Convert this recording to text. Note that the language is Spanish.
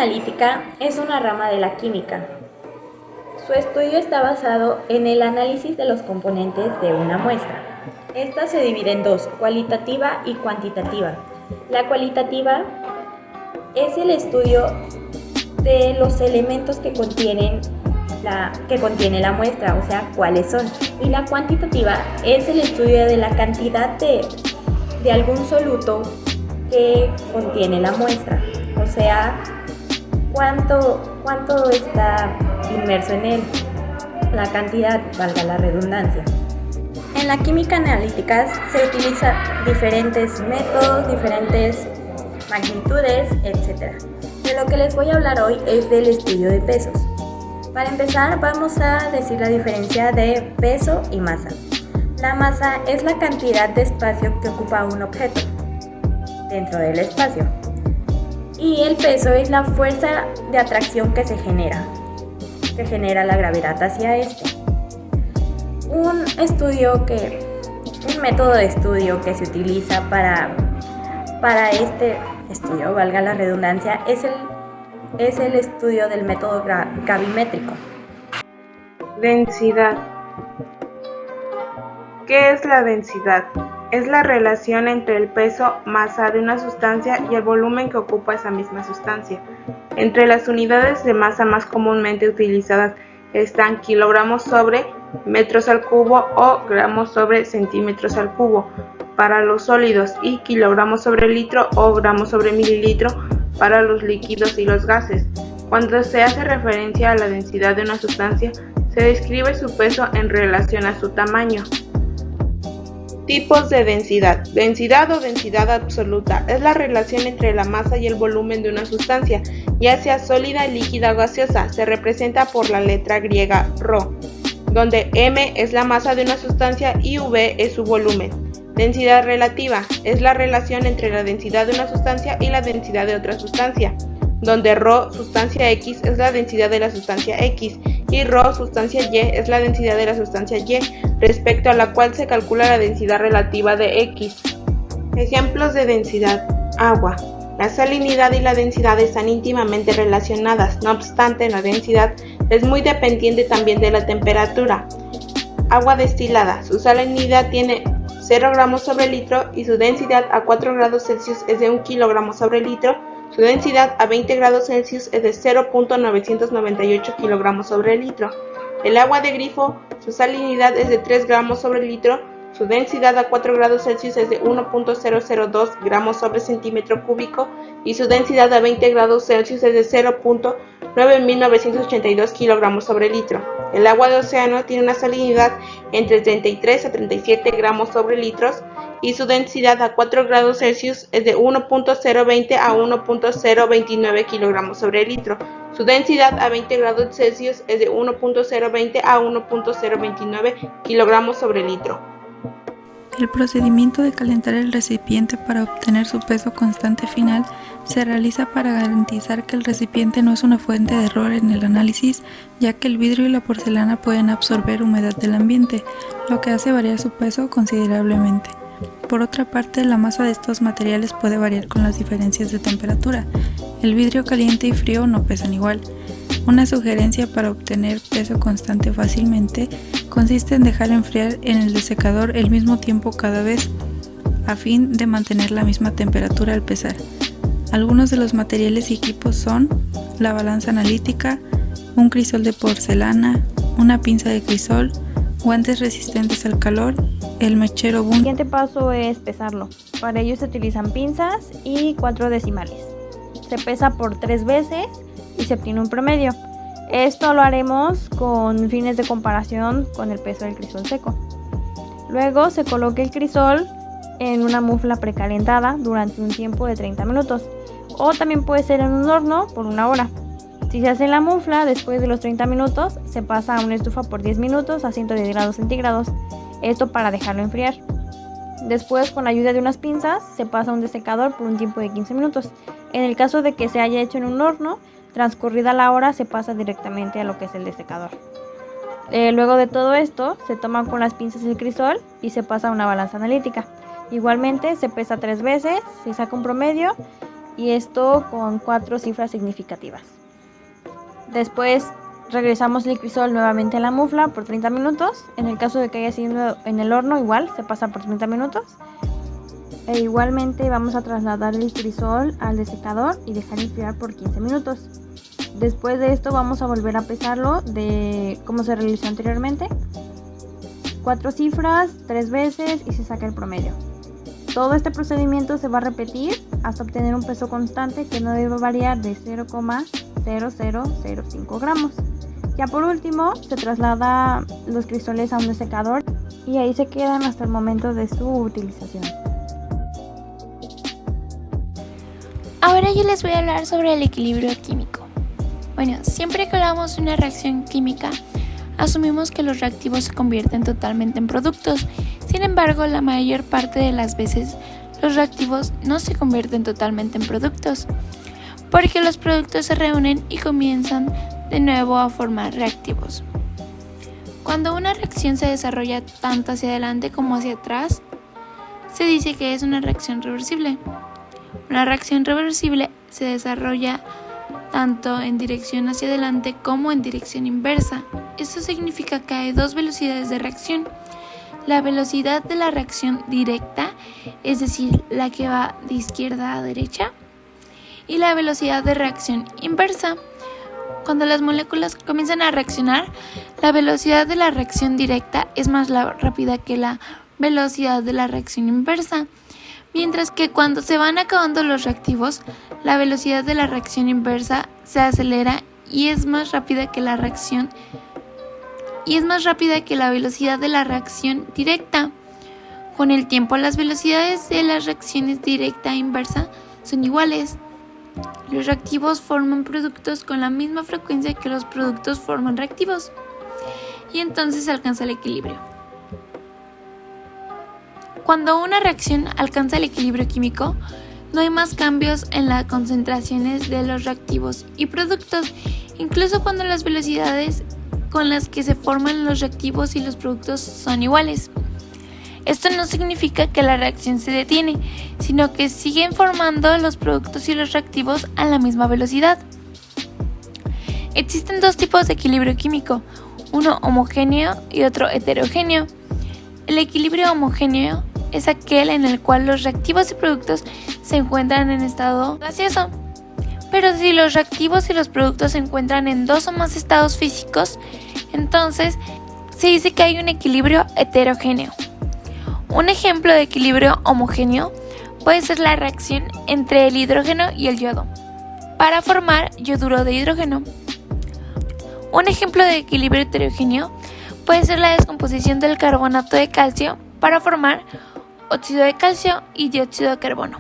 analítica es una rama de la química. Su estudio está basado en el análisis de los componentes de una muestra. Esta se divide en dos, cualitativa y cuantitativa. La cualitativa es el estudio de los elementos que contiene la muestra, o sea, cuáles son. Y la cuantitativa es el estudio de la cantidad de algún soluto que contiene la muestra, o sea, cuánto está inmerso en él, la cantidad, valga la redundancia. En la química analítica se utilizan diferentes métodos, diferentes magnitudes, etc. De lo que les voy a hablar hoy es del estudio de pesos. Para empezar, vamos a decir la diferencia de peso y masa. La masa es la cantidad de espacio que ocupa un objeto dentro del espacio. Y el peso es la fuerza de atracción que genera la gravedad hacia este. Un método de estudio que se utiliza para este estudio, valga la redundancia, es el estudio del método gravimétrico. Densidad. ¿Qué es la densidad? Es la relación entre el peso, masa de una sustancia y el volumen que ocupa esa misma sustancia. Entre las unidades de masa más comúnmente utilizadas están kilogramos sobre metros al cubo o gramos sobre centímetros al cubo para los sólidos y kilogramos sobre litro o gramos sobre mililitro para los líquidos y los gases. Cuando se hace referencia a la densidad de una sustancia, se describe su peso en relación a su tamaño. Tipos de densidad. Densidad o densidad absoluta es la relación entre la masa y el volumen de una sustancia, ya sea sólida, líquida o gaseosa. Se representa por la letra griega ρ, donde m es la masa de una sustancia y v es su volumen. Densidad relativa es la relación entre la densidad de una sustancia y la densidad de otra sustancia, donde ρ sustancia X es la densidad de la sustancia X y ρ sustancia Y es la densidad de la sustancia Y, respecto a la cual se calcula la densidad relativa de X. Ejemplos de densidad. Agua. La salinidad y la densidad están íntimamente relacionadas, no obstante, la densidad es muy dependiente también de la temperatura. Agua destilada. Su salinidad tiene 0 gramos sobre litro y su densidad a 4 grados Celsius es de 1 kilogramo sobre litro. Su densidad a 20 grados Celsius es de 0.998 kilogramos sobre litro. El agua de grifo, su salinidad es de 3 gramos sobre litro, su densidad a 4 grados Celsius es de 1.002 gramos sobre centímetro cúbico y su densidad a 20 grados Celsius es de 0.9982 kilogramos sobre litro. El agua de océano tiene una salinidad entre 33 a 37 gramos sobre litros y su densidad a 4 grados Celsius es de 1.020 a 1.029 kilogramos sobre litro. Su densidad a 20 grados Celsius es de 1.020 a 1.029 kilogramos sobre litro. El procedimiento de calentar el recipiente para obtener su peso constante final se realiza para garantizar que el recipiente no es una fuente de error en el análisis, ya que el vidrio y la porcelana pueden absorber humedad del ambiente, lo que hace variar su peso considerablemente. Por otra parte, la masa de estos materiales puede variar con las diferencias de temperatura. El vidrio caliente y frío no pesan igual. Una sugerencia para obtener peso constante fácilmente consiste en dejar enfriar en el desecador el mismo tiempo cada vez, a fin de mantener la misma temperatura al pesar. Algunos de los materiales y equipos son la balanza analítica, un crisol de porcelana, una pinza de crisol, guantes resistentes al calor, el mechero Bunsen. El siguiente paso es pesarlo. Para ello se utilizan pinzas y 4 decimales. Se pesa por 3 veces y se obtiene un promedio. Esto lo haremos con fines de comparación con el peso del crisol seco. Luego se coloca el crisol en una mufla precalentada durante un tiempo de 30 minutos o también puede ser en un horno por 1 hora. Si se hace en la mufla, después de los 30 minutos se pasa a una estufa por 10 minutos a 110 grados centígrados, esto para dejarlo enfriar. Después, con la ayuda de unas pinzas, se pasa a un desecador por un tiempo de 15 minutos. En el caso de que se haya hecho en un horno, transcurrida la hora se pasa directamente a lo que es el desecador. Luego de todo esto, se toma con las pinzas el crisol y se pasa a una balanza analítica. Igualmente se pesa 3 veces, se saca un promedio y esto con 4 cifras significativas. Después regresamos el crisol nuevamente a la mufla por 30 minutos. En el caso de que haya sido en el horno, igual se pasa por 30 minutos. E igualmente vamos a trasladar el crisol al desecador y dejar enfriar por 15 minutos. Después de esto vamos a volver a pesarlo de como se realizó anteriormente. 4 cifras, 3 veces y se saca el promedio. Todo este procedimiento se va a repetir hasta obtener un peso constante que no debe variar de 0,0005 gramos. Ya por último, se traslada los crisoles a un desecador y ahí se quedan hasta el momento de su utilización. Ahora yo les voy a hablar sobre el equilibrio químico. Bueno, siempre que hablamos de una reacción química, asumimos que los reactivos se convierten totalmente en productos. Sin embargo, la mayor parte de las veces, los reactivos no se convierten totalmente en productos, porque los productos se reúnen y comienzan de nuevo a formar reactivos. Cuando una reacción se desarrolla tanto hacia adelante como hacia atrás, se dice que es una reacción reversible. Una reacción reversible se desarrolla tanto en dirección hacia adelante como en dirección inversa. Esto significa que hay 2 velocidades de reacción. La velocidad de la reacción directa, es decir, la que va de izquierda a derecha, y la velocidad de reacción inversa. Cuando las moléculas comienzan a reaccionar, la velocidad de la reacción directa es más rápida que la velocidad de la reacción inversa, mientras que cuando se van acabando los reactivos, la velocidad de la reacción inversa se acelera y es más rápida que la velocidad de la reacción directa. Con el tiempo, las velocidades de las reacciones directa e inversa son iguales. Los reactivos forman productos con la misma frecuencia que los productos forman reactivos, y entonces se alcanza el equilibrio. Cuando una reacción alcanza el equilibrio químico, no hay más cambios en las concentraciones de los reactivos y productos, incluso cuando las velocidades con las que se forman los reactivos y los productos son iguales. Esto no significa que la reacción se detiene, sino que siguen formando los productos y los reactivos a la misma velocidad. Existen 2 tipos de equilibrio químico, uno homogéneo y otro heterogéneo. El equilibrio homogéneo es aquel en el cual los reactivos y productos se encuentran en estado gaseoso. Pero si los reactivos y los productos se encuentran en 2 o más estados físicos, entonces se dice que hay un equilibrio heterogéneo. Un ejemplo de equilibrio homogéneo puede ser la reacción entre el hidrógeno y el yodo para formar yoduro de hidrógeno. Un ejemplo de equilibrio heterogéneo puede ser la descomposición del carbonato de calcio para formar óxido de calcio y dióxido de carbono.